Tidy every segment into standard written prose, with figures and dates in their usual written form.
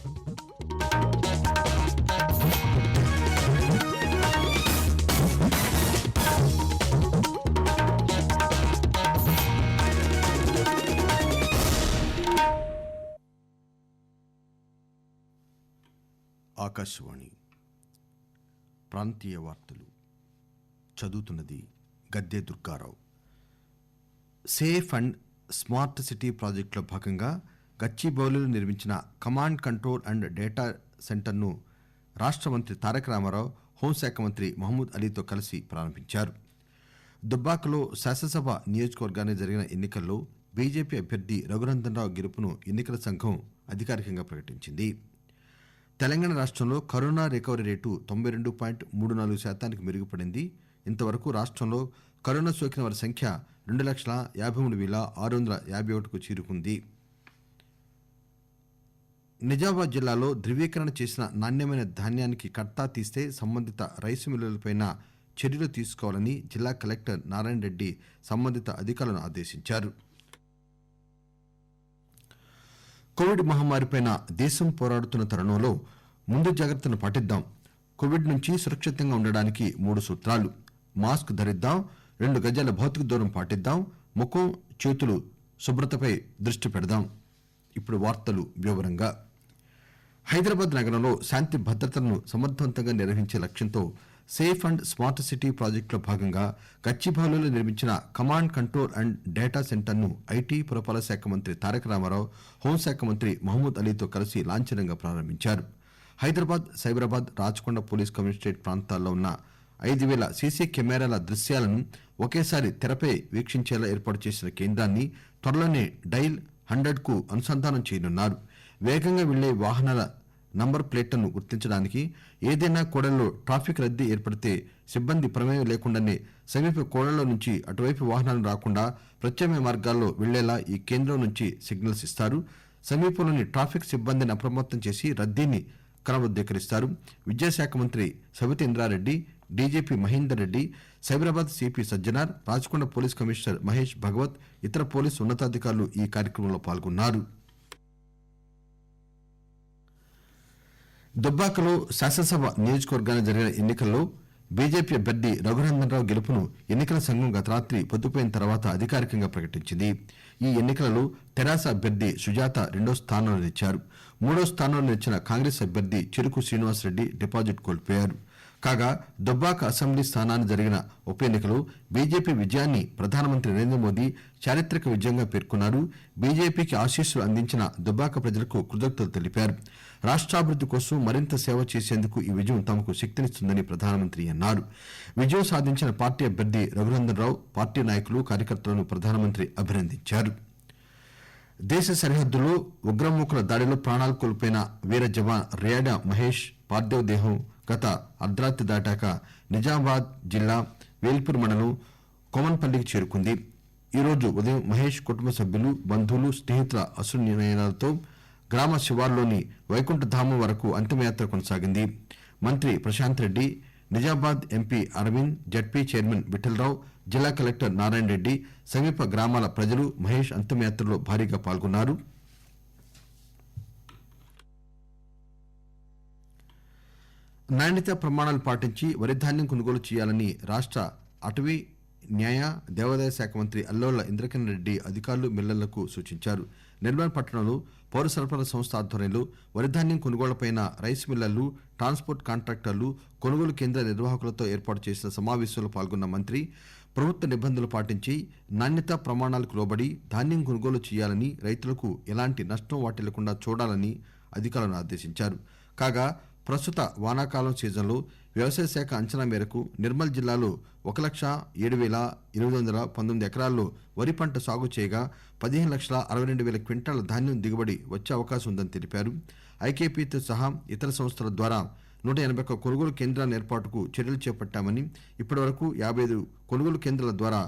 ఆకాశవాణి ప్రాంతీయ వార్తలు చదువుతున్నది Gadde Durga Rao. Safe and smart city ప్రాజెక్టులో భాగంగా గచ్చిబౌలిలో నిర్మించిన కమాండ్ కంట్రోల్ అండ్ డేటా సెంటర్ను రాష్ట్ర మంత్రి తారక రామారావు, హోంశాఖ మంత్రి మహమూద్ అలీతో కలిసి ప్రారంభించారు. దుబ్బాకలో శాసనసభ నియోజకవర్గానికి జరిగిన ఎన్నికల్లో బీజేపీ అభ్యర్థి రఘునందన్ రావు గెలుపును ఎన్నికల సంఘం అధికారికంగా ప్రకటించింది. తెలంగాణ రాష్ట్రంలో కరోనా రికవరీ రేటు 92.34% మెరుగుపడింది. ఇంతవరకు రాష్ట్రంలో కరోనా సోకిన వారి సంఖ్య 2,53,651కు చేరుకుంది. నిజామాబాద్ జిల్లాలో ధృవీకరణ చేసిన నాణ్యమైన ధాన్యానికి కట్టా తీస్తే సంబంధిత రైసు మిల్లులపై చర్యలు తీసుకోవాలని జిల్లా కలెక్టర్ నారాయణ రెడ్డి సంబంధిత అధికారులను ఆదేశించారు. కోవిడ్ మహమ్మారిపై దేశం పోరాడుతున్న తరుణంలో ముందు జాగ్రత్తను పాటిద్దాం. కోవిడ్ నుంచి సురక్షితంగా ఉండడానికి 3 సూత్రాలు. మాస్క్ ధరిద్దాం, 2 గజాల భౌతిక దూరం పాటిద్దాం, ముఖం చేతులు శుభ్రతపై దృష్టి పెడదాం. ఇప్పుడు వార్తలు వివరంగా. హైదరాబాద్ నగరంలో శాంతి భద్రతలను సమర్థవంతంగా నిర్వహించే లక్ష్యంతో సేఫ్ అండ్ స్మార్ట్ సిటీ ప్రాజెక్టులో భాగంగా గచ్చిబౌలిలో నిర్మించిన కమాండ్ కంట్రోల్ అండ్ డేటా సెంటర్ను ఐటీ పురపాలక శాఖ మంత్రి తారక రామారావు, హోంశాఖ మంత్రి మహమూద్ అలీతో కలిసి లాంఛనంగా ప్రారంభించారు. హైదరాబాద్, సైబరాబాద్, రాచకొండ పోలీస్ కమిషనరేట్ ప్రాంతాల్లో ఉన్న 5,000 సీసీ కెమెరాల దృశ్యాలను ఒకేసారి తెరపై వీక్షించేలా ఏర్పాటు చేసిన కేంద్రాన్ని త్వరలోనే డైల్ 100కు అనుసంధానం చేయనున్నారు. వేగంగా వెళ్లే వాహనాల నంబర్ ప్లేట్లను గుర్తించడానికి, ఏదైనా కూడల్లో ట్రాఫిక్ రద్దీ ఏర్పడితే సిబ్బంది ప్రమేయం లేకుండానే సమీప కూడళ్ల నుంచి అటువైపు వాహనాలు రాకుండా ప్రత్యామ్నాయ మార్గాల్లో వెళ్లేలా ఈ కేంద్రం నుంచి సిగ్నల్స్ ఇస్తారు. సమీపంలోని ట్రాఫిక్ సిబ్బందిని అప్రమత్తం చేసి రద్దీని క్రమబద్దీకరిస్తారు. విద్యాశాఖ మంత్రి Sabitha Indra Reddy, DGP Mahender Reddy, Cyberabad CP Sajjanar, Rachakonda police commissioner Mahesh Bhagwat, ఇతర పోలీసు ఉన్నతాధికారులు ఈ కార్యక్రమంలో పాల్గొన్నారు. దుబ్బాకలో శాసనసభ నియోజకవర్గానికి జరిగిన ఎన్నికల్లో బీజేపీ అభ్యర్థి రఘునందన్ రావు గెలుపును ఎన్నికల సంఘం గత రాత్రి పొద్దుపోయిన తర్వాత అధికారికంగా ప్రకటించింది. ఈ ఎన్నికలలో తెరాస అభ్యర్థి సుజాత 2వ స్థానంలో నిలిచారు. 3వ స్థానంలో నిలిచిన కాంగ్రెస్ అభ్యర్థి చెరుకు శ్రీనివాసరెడ్డి డిపాజిట్ కోల్పోయారు. కాగా దుబ్బాక అసెంబ్లీ స్థానానికి జరిగిన ఉప ఎన్నికలో బీజేపీ విజయాన్ని ప్రధానమంత్రి నరేంద్ర మోదీ చారిత్రక విజయంగా పేర్కొన్నారు. బీజేపీకి ఆశీస్సులు అందించిన దుబ్బాక ప్రజలకు కృతజ్ఞతలు తెలిపారు. రాష్ట్రాభివృద్ది కోసం మరింత సేవ చేసేందుకు ఈ విజయం తమకు శక్తినిస్తుందని ప్రధానమంత్రి అన్నారు. విజయం సాధించిన పార్టీ అభ్యర్థి రఘునందన్ రావు, పార్టీ నాయకులు, కార్యకర్తలను ప్రధానమంత్రి అభినందించారు. దేశ సరిహద్దులో ఉగ్రమూకల దాడిలో ప్రాణాలు కోల్పోయిన వీర జవాన్ రేయాడ మహేష్ పార్థివ దేహం గత అర్ధరాత్రి దాటాక నిజామాబాద్ జిల్లా వేల్పూర్ మండలం కోమన్పల్లికి చేరుకుంది. ఈరోజు ఉదయం మహేష్ కుటుంబ సభ్యులు, బంధువులు, స్నేహితుల అశ్రునయనాలతో గ్రామ శివార్లోని వైకుంఠధామం వరకు అంతిమయాత్ర కొనసాగింది. మంత్రి Prashanth Reddy, Nizamabad MP Arvind, ZP chairman Vithalarao, జిల్లా కలెక్టర్ నారాయణ రెడ్డి, సమీప గ్రామాల ప్రజలు మహేష్ అంతిమయాత్రలో భారీగా పాల్గొన్నారు. నాణ్యతా ప్రమాణాలు పాటించి వరి ధాన్యం కొనుగోలు చేయాలని రాష్ట్ర అటవీ, న్యాయ, దేవాదాయ శాఖ మంత్రి అల్లోల ఇంద్రకరణ్ రెడ్డి అధికారులు, మిల్లర్లకు సూచించారు. నిర్మల్ పట్టణంలో పౌర సరఫరాల సంస్థ ఆధ్వర్యంలో వరిధాన్యం కొనుగోళ్లపై రైస్ మిల్లర్లు, ట్రాన్స్పోర్ట్ కాంట్రాక్టర్లు, కొనుగోలు కేంద్ర నిర్వాహకులతో ఏర్పాటు చేసిన సమావేశంలో పాల్గొన్న మంత్రి ప్రభుత్వ నిబంధనలు పాటించి నాణ్యతా ప్రమాణాలకు లోబడి ధాన్యం కొనుగోలు చేయాలని, రైతులకు ఎలాంటి నష్టం వాటిల్లకుండా చూడాలని అధికారులను ఆదేశించారు. కాగా ప్రస్తుత వానాకాలం సీజన్లో వ్యవసాయ శాఖ అంచనా మేరకు నిర్మల్ జిల్లాలో 1,07,819 ఎకరాల్లో వరి పంట సాగు చేయగా 15,62,000 క్వింటాల ధాన్యం దిగుబడి వచ్చే అవకాశం ఉందని తెలిపారు. ఐకేపీతో సహా ఇతర సంస్థల ద్వారా 181 కొనుగోలు కేంద్రాల ఏర్పాటుకు చర్యలు చేపట్టామని, ఇప్పటివరకు 55 కొనుగోలు కేంద్రాల ద్వారా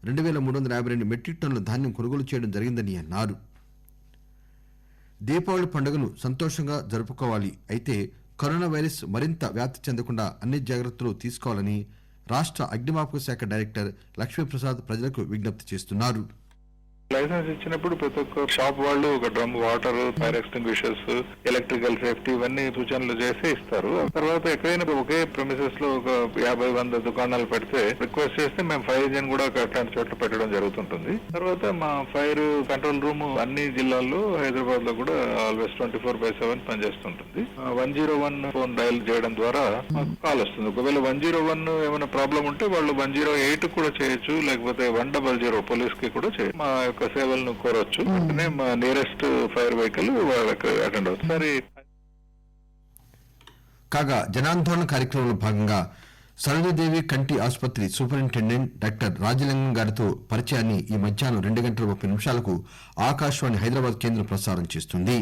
2,352 మెట్రిక్ టన్నుల ధాన్యం కొనుగోలు చేయడం జరిగిందని అన్నారు. దీపావళి పండుగను సంతోషంగా జరుపుకోవాలి, అయితే కరోనా వైరస్ మరింత వ్యాప్తి చెందకుండా అన్ని జాగ్రత్తలు తీసుకోవాలని రాష్ట్ర అగ్నిమాపక శాఖ డైరెక్టర్ లక్ష్మీప్రసాద్ ప్రజలకు విజ్ఞప్తి చేస్తున్నారు. లైసెన్స్ ఇచ్చినప్పుడు ప్రతి ఒక్క షాప్ వాళ్ళు ఒక drum water, fire extinguishers, electrical safety ఇవన్నీ సూచనలు చేసి ఇస్తారు. తర్వాత ఎక్కడైనా ఒకే ప్రెమిసెస్ లో ఒక 50-100 దుకాణాలు పెడితే రిక్వెస్ట్ చేస్తే మేము ఫైర్ ఇంజిన్ కూడా అట్లాంటి చోట్ల పెట్టడం జరుగుతుంటుంది. తర్వాత మా ఫైర్ కంట్రోల్ రూమ్ అన్ని జిల్లాల్లో, హైదరాబాద్ లో కూడా ఆల్వేస్ 24/7 పనిచేస్తుంటుంది. 101 ఫోన్ డయల్ చేయడం ద్వారా మాకు కాల్ వస్తుంది. ఒకవేళ 101 ఏమైనా ప్రాబ్లం ఉంటే వాళ్ళు 108 కూడా చేయొచ్చు, లేకపోతే 100 పోలీస్ కి కూడా చేయొచ్చు. మా యొక్క సేవలను కోరొచ్చు. అంటే మా నియరెస్ట్ ఫైర్ వెహికల్ వాళ్ళకి అటెండ్ అవుతుంది. కాగా జనాందోళన కార్యక్రమంలో భాగంగా సరోజదేవి కంటి ఆసుపత్రి సూపరింటెండెంట్ డాక్టర్ రాజలింగం గారితో పరిచయాన్ని ఈ మధ్యాహ్నం 2:30 ఆకాశవాణి హైదరాబాద్ కేంద్రం ప్రసారం చేస్తుంది.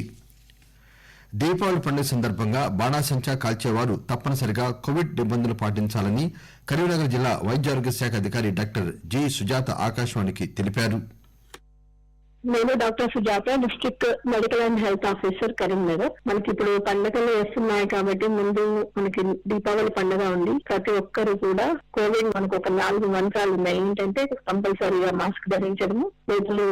దీపావళి పండుగ సందర్భంగా బాణాసంచా కాల్చేవారు తప్పనిసరిగా కోవిడ్ నిబంధనలు పాటించాలని కరీంనగర్ జిల్లా వైద్యారోగ్య శాఖ అధికారి డాక్టర్ జి సుజాత ఆకాశవాణికి తెలిపారు. నేను doctor Sujatha, district medical and health officer Karimnagar. మనకి ఇప్పుడు పండుగలు వస్తున్నాయి కాబట్టి ముందు మనకి దీపావళి పండుగ ఉంది. ప్రతి ఒక్కరు కూడా కోవిడ్ మనకు ఒక 4 మంత్రాలు ఉన్నాయి. ఏంటంటే కంపల్సరీగా మాస్క్ ధరించడము, చేతులు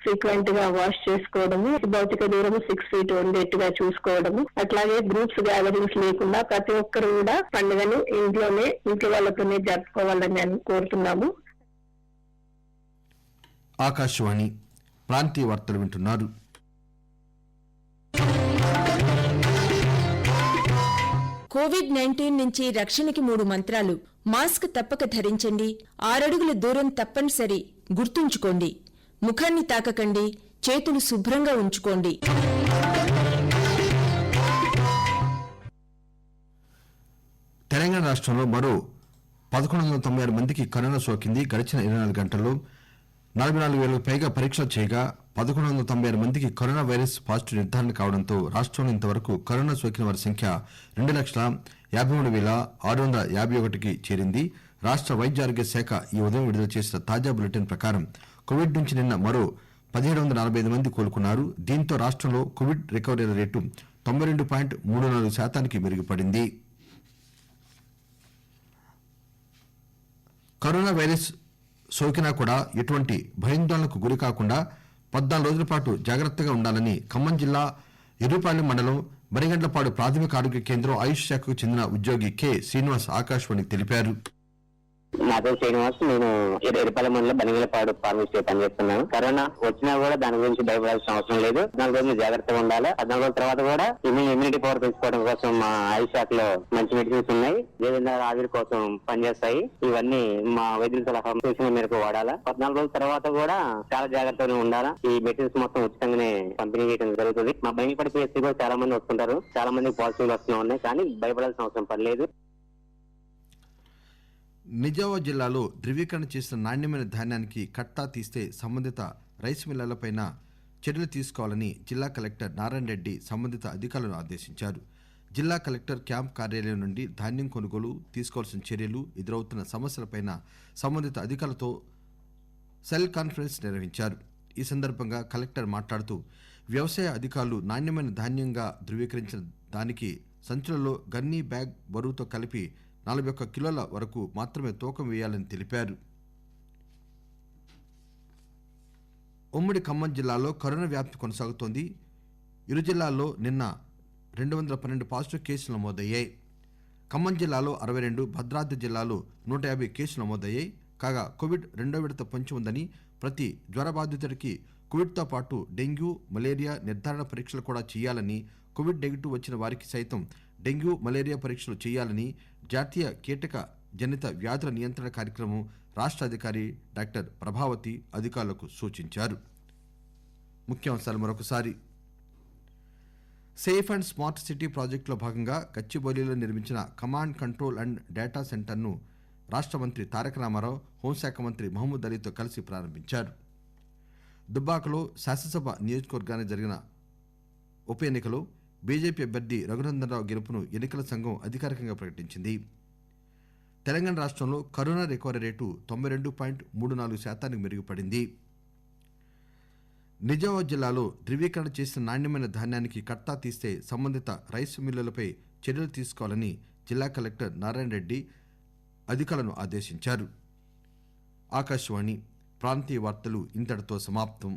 ఫ్రీక్వెంట్ గా వాష్ చేసుకోవడము, భౌతిక దూరం 6 feet ఉండేట్టుగా చూసుకోవడము, అట్లాగే గ్రూప్స్ గ్యాదరింగ్స్ లేకుండా ప్రతి ఒక్కరు కూడా పండుగను ఇంట్లో వాళ్ళతోనే జరుపుకోవాలని నేను కోరుతున్నాము. ఆకాశవాణి ప్రాంతీయ వార్తలు వింటున్నారు. కోవిడ్-19 నుంచి రక్షణకి 3 మంత్రాలు. మాస్క్ తప్పక ధరించండి, 6 అడుగుల దూరం తప్పనిసరి, గుర్తుంచుకోండి, ముఖాన్ని తాకకండి, చేతులు శుభ్రంగా ఉంచుకోండి. తెలంగాణ రాష్ట్రంలో మరో 1196 మందికి కరోనా సోకింది. గడిచిన 24 గంటల్లో 44,000కు పైగా పరీక్షలు చేయగా 1196 మందికి కరోనా వైరస్ పాజిటివ్ నిర్ధారణ కావడంతో రాష్ట్రంలో ఇంతవరకు కరోనా సోకిన వారి సంఖ్య 2,53,651కి చేరింది. రాష్ట్ర వైద్యారోగ్య శాఖ ఈ ఉదయం విడుదల చేసిన తాజా బులెటిన్ ప్రకారం కోవిడ్ నుంచి నిన్న మరో 1,745 మంది కోలుకున్నారు. దీంతో రాష్ట్రంలో కోవిడ్ రికవరీ రేటు 92.34% మెరుగుపడింది. కరోనా వైరస్ సోకినా కూడా ఎటువంటి భయాందోళనకు గురి కాకుండా 14 రోజుల పాటు జాగ్రత్తగా ఉండాలని ఖమ్మం జిల్లా ఎర్రుపాలెం మండలం బరిగండ్లపాడు ప్రాథమిక ఆరోగ్య కేంద్రం ఆయుష్ శాఖకు చెందిన ఉద్యోగి కె శ్రీనివాస్ ఆకాశవాణికి తెలిపారు. నా పేరు శ్రీనివాస్. నేను ఎరుపాలెం మండలం బనిగలపాడు ఫార్మసీ పనిచేస్తున్నాను. కరోనా వచ్చినా కూడా దాని గురించి భయపడాల్సిన అవసరం లేదు. 14 రోజులు జాగ్రత్తగా ఉండాలి. 14 రోజుల తర్వాత కూడా ఇమ్యూనిటీ పవర్ పెంచుకోవడం కోసం మా ఆయుష్ శాఖలో మంచి మెడిసిన్స్ ఉన్నాయి. ఏదైనా ఆవిరి కోసం పనిచేస్తాయి. ఇవన్నీ మా వైద్యుల సలహా సూచన మేరకు వాడాలా. 14 రోజుల తర్వాత కూడా చాలా జాగ్రత్తగా ఉండాలా. ఈ మెడిసిన్స్ మొత్తం ఉచితంగానే పంపిణీ చేయడం జరుగుతుంది. మా బయటపడి పిఎస్సీ కూడా చాలా మంది వస్తుంటారు. చాలా మంది పాజిటివ్ వస్తూ ఉన్నాయి. కానీ భయపడాల్సిన అవసరం పడలేదు. నిజామాబాద్ జిల్లాలో ధృవీకరణ చేసిన నాణ్యమైన ధాన్యానికి కట్టా తీస్తే సంబంధిత రైస్ మిల్లర్లపై చర్యలు తీసుకోవాలని జిల్లా కలెక్టర్ నారాయణ రెడ్డి సంబంధిత అధికారులను ఆదేశించారు. జిల్లా కలెక్టర్ క్యాంప్ కార్యాలయం నుండి ధాన్యం కొనుగోలు, తీసుకోవాల్సిన చర్యలు, ఎదురవుతున్న సమస్యలపై సంబంధిత అధికారులతో సెల్ కాన్ఫరెన్స్ నిర్వహించారు. ఈ సందర్భంగా కలెక్టర్ మాట్లాడుతూ వ్యవసాయ అధికారులు నాణ్యమైన ధాన్యంగా ధృవీకరించిన దానికి సంచులలో గన్నీ బ్యాగ్ బరువుతో కలిపి 41 కిలోల వరకు మాత్రమే తూకం వేయాలని తెలిపారు. ఉమ్మడి ఖమ్మం జిల్లాలో కరోనా వ్యాప్తి కొనసాగుతోంది. ఇరు జిల్లాల్లో నిన్న 212 పాజిటివ్ కేసులు నమోదయ్యాయి. ఖమ్మం జిల్లాలో 62, భద్రాద్రి జిల్లాలో 150 కేసులు నమోదయ్యాయి. కాగా కోవిడ్ 2వ విడత పొంచి ఉందని ప్రతి జ్వర బాధితుడికి కోవిడ్తో పాటు డెంగ్యూ, మలేరియా నిర్ధారణ పరీక్షలు కూడా చేయాలని, కోవిడ్ నెగిటివ్ వచ్చిన వారికి సైతం డెంగ్యూ, మలేరియా పరీక్షలు చేయాలని జాతీయ కీటక జనిత వ్యాధుల నియంత్రణ కార్యక్రమం రాష్ట్ర అధికారి డాక్టర్ ప్రభావతి అధికారులకు సూచించారు. ముఖ్యాంశాలు మరొకసారి. సేఫ్ అండ్ స్మార్ట్ సిటీ ప్రాజెక్టులో భాగంగా గచ్చిబౌలిలో నిర్మించిన కమాండ్, కంట్రోల్ అండ్ డేటా సెంటర్ను రాష్ట్ర మంత్రి తారక రామారావు హోంశాఖ మంత్రి మహమూద్ అలీతో కలిసి ప్రారంభించారు. దుబ్బాకలో శాసనసభ నియోజకవర్గానికి జరిగిన ఉప ఎన్నికలో బీజేపీ అభ్యర్థి రఘునందనరావు గెలుపును ఎన్నికల సంఘం అధికారికంగా ప్రకటించింది. తెలంగాణ రాష్ట్రంలో కరోనా రికవరీ రేటు 92.34% మెరుగుపడింది. నిజామాబాద్ జిల్లాలో ధృవీకరణ చేసిన నాణ్యమైన ధాన్యానికి కట్టా తీస్తే సంబంధిత రైస్ మిల్లులపై చర్యలు తీసుకోవాలని జిల్లా కలెక్టర్ నారాయణ రెడ్డి అధికారులను ఆదేశించారు. ఆకాశవాణి ప్రాంతీయ వార్తలు ఇంతటితో సమాప్తం.